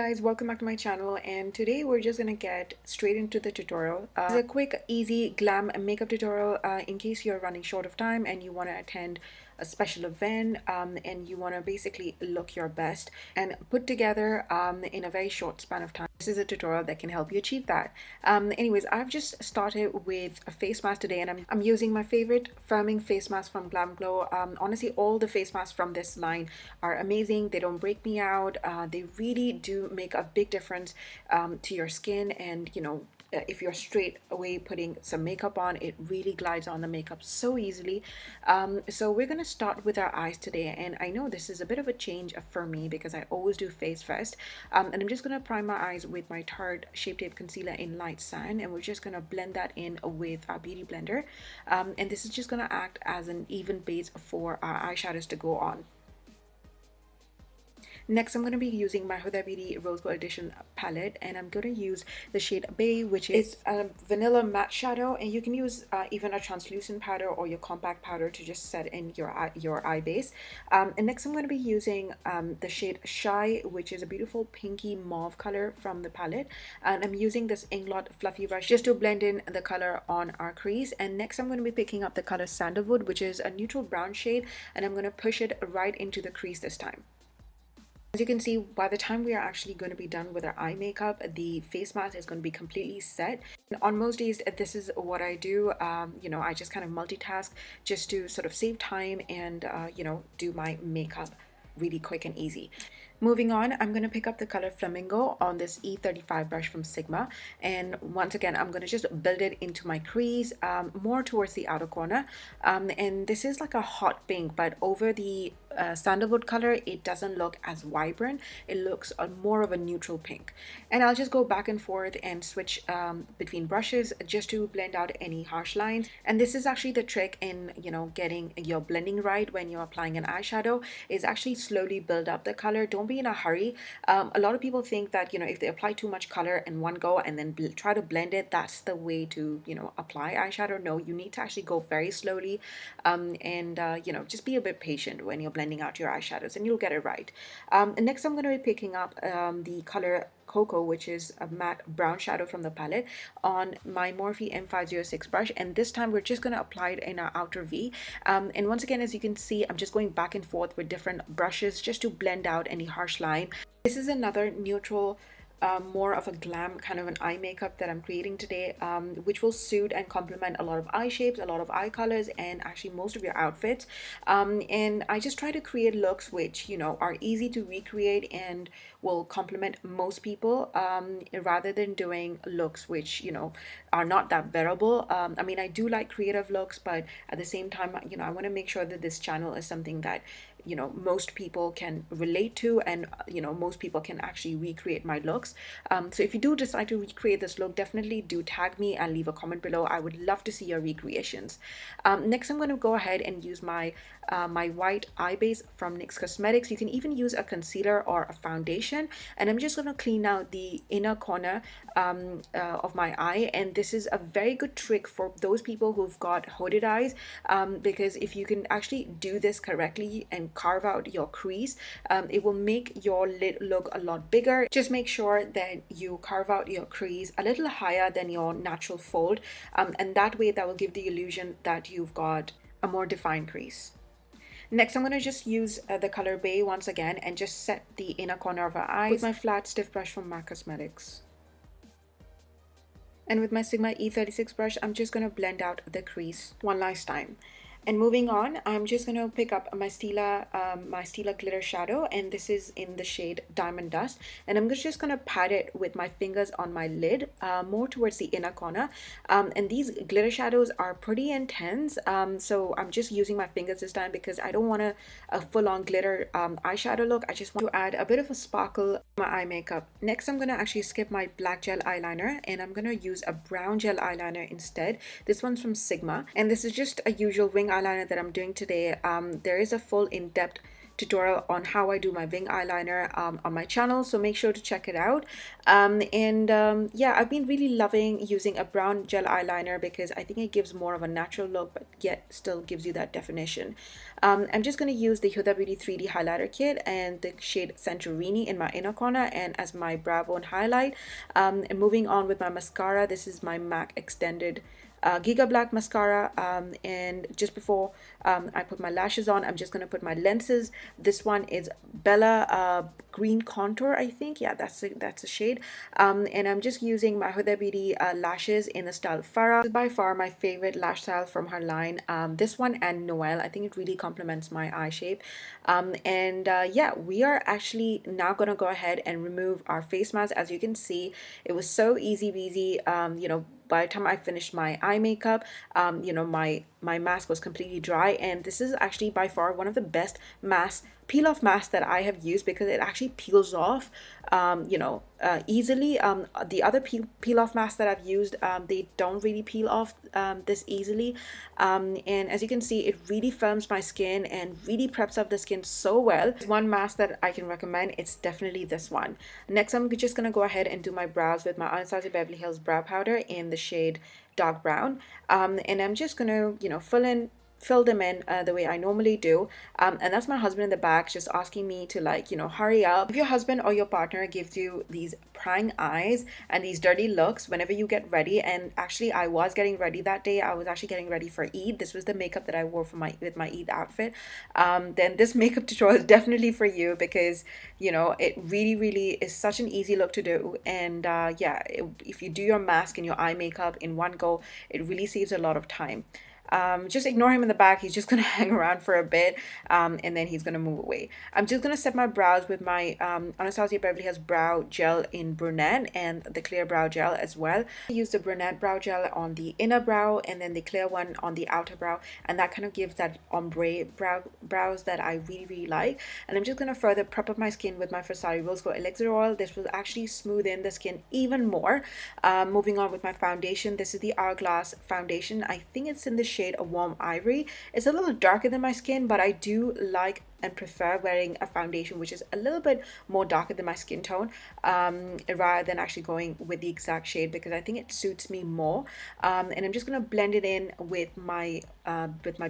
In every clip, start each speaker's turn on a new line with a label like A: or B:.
A: guys, welcome back to my channel, and today we're just gonna get straight into the tutorial. It's a quick easy glam makeup tutorial in case you're running short of time and you want to attend a special event and you want to basically look your best and put together in a very short span of time. This is a tutorial that can help you achieve that. Anyways, I've just started with a face mask today, and I'm using my favorite firming face mask from Glamglow. Honestly, all the face masks from this line are amazing. They don't break me out. They really do make a big difference to your skin, and if you're straight away putting some makeup on, it really glides on the makeup so easily. So we're gonna start with our eyes today, and I know this is a bit of a change for me because I always do face first, and I'm just gonna prime my eyes with my Tarte Shape Tape Concealer in Light Sand, and we're just gonna blend that in with our beauty blender, and this is just gonna act as an even base for our eyeshadows to go on. Next, I'm going to be using my Hudabeauty Rose Gold Edition palette, and I'm going to use the shade Bay, which is a vanilla matte shadow, and you can use even a translucent powder or your compact powder to just set in your eye base. And next, I'm going to be using the shade Shy, which is a beautiful pinky mauve color from the palette, and I'm using this Inglot fluffy brush just to blend in the color on our crease. And next, I'm going to be picking up the color Sandalwood, which is a neutral brown shade, and I'm going to push it right into the crease this time. As you can see, by the time we are actually going to be done with our eye makeup, the face mask is going to be completely set. And on most days, this is what I do. I just kind of multitask just to sort of save time and, do my makeup really quick and easy. Moving on, I'm going to pick up the color Flamingo on this E35 brush from Sigma, and once again I'm going to just build it into my crease, more towards the outer corner, and this is like a hot pink, but over the sandalwood color it doesn't look as vibrant. It looks more of a neutral pink, and I'll just go back and forth and switch between brushes just to blend out any harsh lines. And this is actually the trick in getting your blending right when you're applying an eyeshadow, is actually slowly build up the color. Don't be in a hurry. A lot of people think that if they apply too much color in one go and then try to blend it, that's the way to apply eyeshadow. No, you need to actually go very slowly, and just be a bit patient when you're blending out your eyeshadows, and you'll get it right. And next, I'm going to be picking up the color Cocoa, which is a matte brown shadow from the palette, on my Morphe M506 brush, and this time we're just going to apply it in our outer V. And once again, as you can see, I'm just going back and forth with different brushes just to blend out any harsh line. This is another neutral, more of a glam kind of an eye makeup that I'm creating today, which will suit and complement a lot of eye shapes, a lot of eye colors, and actually most of your outfits. And I just try to create looks which are easy to recreate and will complement most people, rather than doing looks which are not that wearable. I mean, I do like creative looks, but at the same time, I want to make sure that this channel is something that most people can relate to, and most people can actually recreate my looks. So if you do decide to recreate this look, definitely do tag me and leave a comment below. I would love to see your recreations. Next, I'm going to go ahead and use my white eye base from NYX Cosmetics. You can even use a concealer or a foundation, and I'm just going to clean out the inner corner of my eye. And this is a very good trick for those people who've got hooded eyes, because if you can actually do this correctly and carve out your crease, it will make your lid look a lot bigger. Just make sure that you carve out your crease a little higher than your natural fold, and that way that will give the illusion that you've got a more defined crease. Next, I'm going to just use the color Bay once again and just set the inner corner of our eyes with my flat stiff brush from MAC Cosmetics. And with my Sigma E36 brush, I'm just going to blend out the crease one last time. And moving on, I'm just going to pick up my Stila glitter shadow, and this is in the shade Diamond Dust, and I'm just going to pat it with my fingers on my lid, more towards the inner corner. And these glitter shadows are pretty intense, so I'm just using my fingers this time because I don't want a full-on glitter eyeshadow look. I just want to add a bit of a sparkle to my eye makeup. Next, I'm going to actually skip my black gel eyeliner, and I'm going to use a brown gel eyeliner instead. This one's from Sigma, and this is just a usual wing eyeliner that I'm doing today. There is a full in-depth tutorial on how I do my wing eyeliner on my channel, so make sure to check it out. Yeah, I've been really loving using a brown gel eyeliner because I think it gives more of a natural look, but yet still gives you that definition. I'm just going to use the Huda Beauty 3D highlighter kit and the shade Santorini in my inner corner and as my brow bone highlight. And moving on with my mascara, this is my MAC Extended Giga Black mascara, and just before I put my lashes on, I'm just going to put my lenses. This one is Bella Green Contour, I think. Yeah, that's a shade. And I'm just using my Huda Beauty lashes in the style Farah. This is by far my favorite lash style from her line. This one and Noelle. I think it really complements my eye shape. Yeah, we are actually now going to go ahead and remove our face mask. As you can see, it was so easy peasy. You know, by the time I finished my eye makeup, you know, my mask was completely dry, and this is actually by far one of the best peel off masks that I have used because it actually peels off you know, easily. The other peel off masks that I've used, they don't really peel off this easily, and as you can see, it really firms my skin and really preps up the skin so well. One mask that I can recommend, it's definitely this one. Next, I'm just gonna go ahead and do my brows with my Anastasia Beverly Hills brow powder in the shade dark brown, and I'm just gonna, you know, fill them in the way I normally do. And that's my husband in the back just asking me to, like, you know, hurry up. If your husband or your partner gives you these prying eyes and these dirty looks whenever you get ready, and actually I was getting ready that day, I was actually getting ready for Eid. This was the makeup that I wore for with my Eid outfit. Then this makeup tutorial is definitely for you because, you know, it really is such an easy look to do. And yeah, if you do your mask and your eye makeup in one go, it really saves a lot of time. Just ignore him in the back. He's just gonna hang around for a bit, and then he's gonna move away. I'm just gonna set my brows with my Anastasia Beverly Hills brow gel in Brunette and the clear brow gel as well. I use the Brunette brow gel on the inner brow and then the clear one on the outer brow, and that kind of gives that ombre brows that I really like. And I'm just gonna further prep up my skin with my Farsali Rose Gold Elixir Oil. This will actually smooth in the skin even more. Moving on with my foundation, this is the Hourglass foundation. I think it's in the shade of Warm Ivory. It's a little darker than my skin, but I do like and prefer wearing a foundation which is a little bit more darker than my skin tone, rather than actually going with the exact shade, because I think it suits me more. And I'm just gonna blend it in with my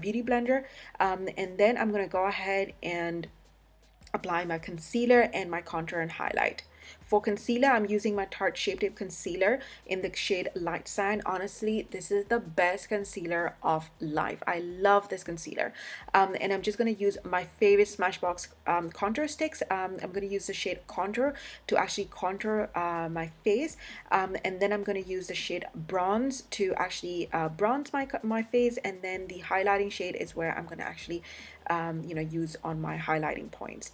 A: beauty blender, and then I'm gonna go ahead and apply my concealer and my contour and highlight. For concealer, I'm using my Tarte Shape Tape Concealer in the shade Light Sand. Honestly, this is the best concealer of life. I love this concealer. And I'm just going to use my favorite Smashbox contour sticks. I'm going to use the shade Contour to actually contour my face. And then I'm going to use the shade Bronze to actually bronze my face. And then the highlighting shade is where I'm going to actually you know, use on my highlighting points.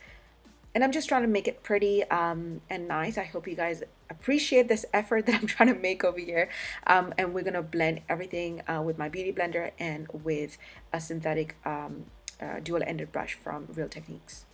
A: And I'm just trying to make it pretty and nice. I hope you guys appreciate this effort that I'm trying to make over here. And we're gonna blend everything with my beauty blender and with a synthetic dual-ended brush from Real Techniques.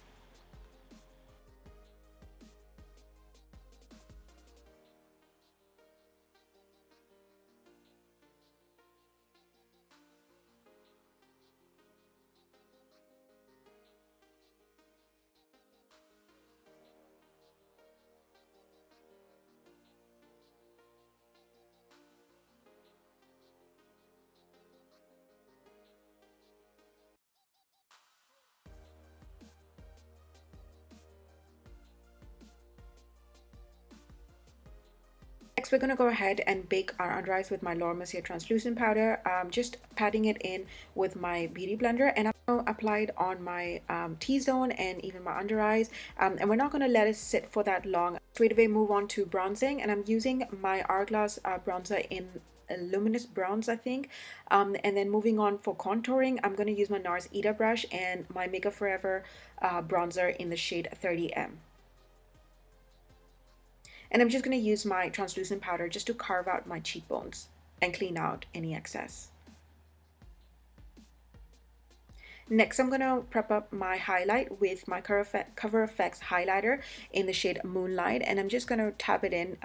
A: Next, we're going to go ahead and bake our under eyes with my Laura Mercier translucent powder. Just patting it in with my beauty blender, and I'm applied on my T-zone and even my under eyes. And we're not going to let it sit for that long. Straight away move on to bronzing, and I'm using my Hourglass bronzer in a luminous bronze, I think. And then moving on for contouring, I'm going to use my NARS Ida brush and my Makeup Forever bronzer in the shade 30M. And I'm just going to use my translucent powder just to carve out my cheekbones and clean out any excess. Next, I'm going to prep up my highlight with my Cover FX highlighter in the shade Moonlight, and I'm just going to tap it in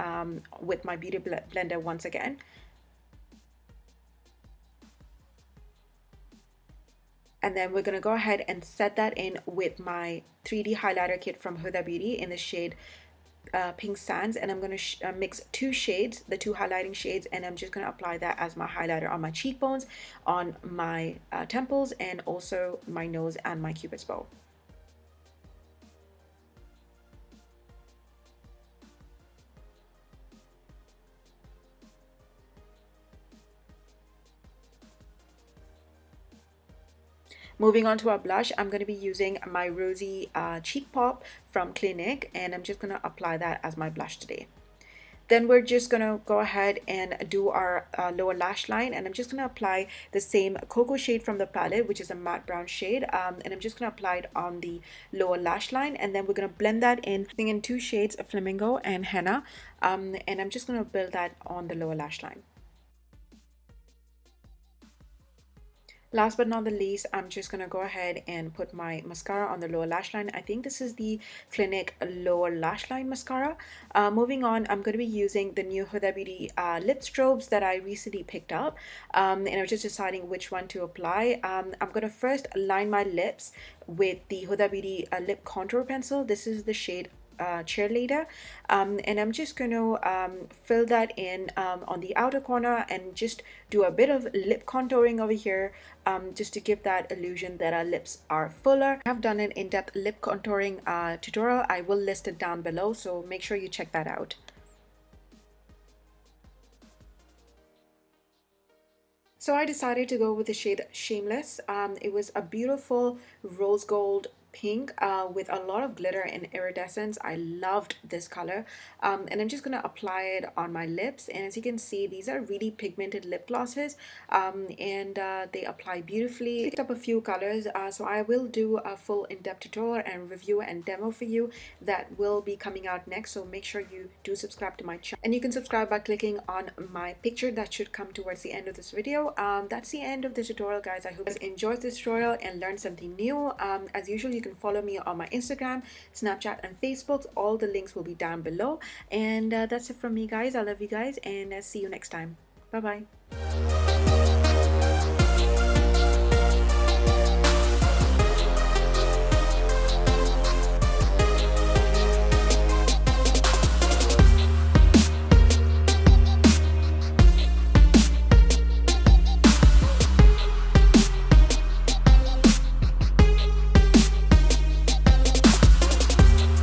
A: with my beauty blender once again. And then we're going to go ahead and set that in with my 3D highlighter kit from Huda Beauty in the shade Pink Sands. And I'm going to mix two shades, the two highlighting shades, and I'm just going to apply that as my highlighter on my cheekbones, on my temples, and also my nose and my cupid's bow. Moving on to our blush, I'm going to be using my Rosy Cheek Pop from Clinique, and I'm just going to apply that as my blush today. Then we're just going to go ahead and do our lower lash line, and I'm just going to apply the same cocoa shade from the palette, which is a matte brown shade, and I'm just going to apply it on the lower lash line, and then we're going to blend that in two shades of Flamingo and Henna, and I'm just going to build that on the lower lash line. Last but not the least, I'm just going to go ahead and put my mascara on the lower lash line. I think this is the Clinique Lower Lash Line Mascara. Moving on, I'm going to be using the new Huda Beauty lip strobes that I recently picked up. And I was just deciding which one to apply. I'm going to first line my lips with the Huda Beauty lip contour pencil. This is the shade Cheerleader, and I'm just going to fill that in on the outer corner and just do a bit of lip contouring over here, just to give that illusion that our lips are fuller. I have done an in-depth lip contouring tutorial. I will list it down below, so make sure you check that out. So I decided to go with the shade Shameless. It was a beautiful rose gold pink with a lot of glitter and iridescence. I loved this color, and I'm just going to apply it on my lips. And as you can see, these are really pigmented lip glosses, and they apply beautifully. I picked up a few colors, so I will do a full in-depth tutorial and review and demo for you that will be coming out next. So make sure you do subscribe to my channel, and you can subscribe by clicking on my picture that should come towards the end of this video. That's the end of the tutorial, guys. I hope you guys enjoyed this tutorial and learned something new. As usual, you can follow me on my Instagram, Snapchat, and Facebook. All the links will be down below. And that's it from me, guys. I love you guys, and see you next time. Bye bye.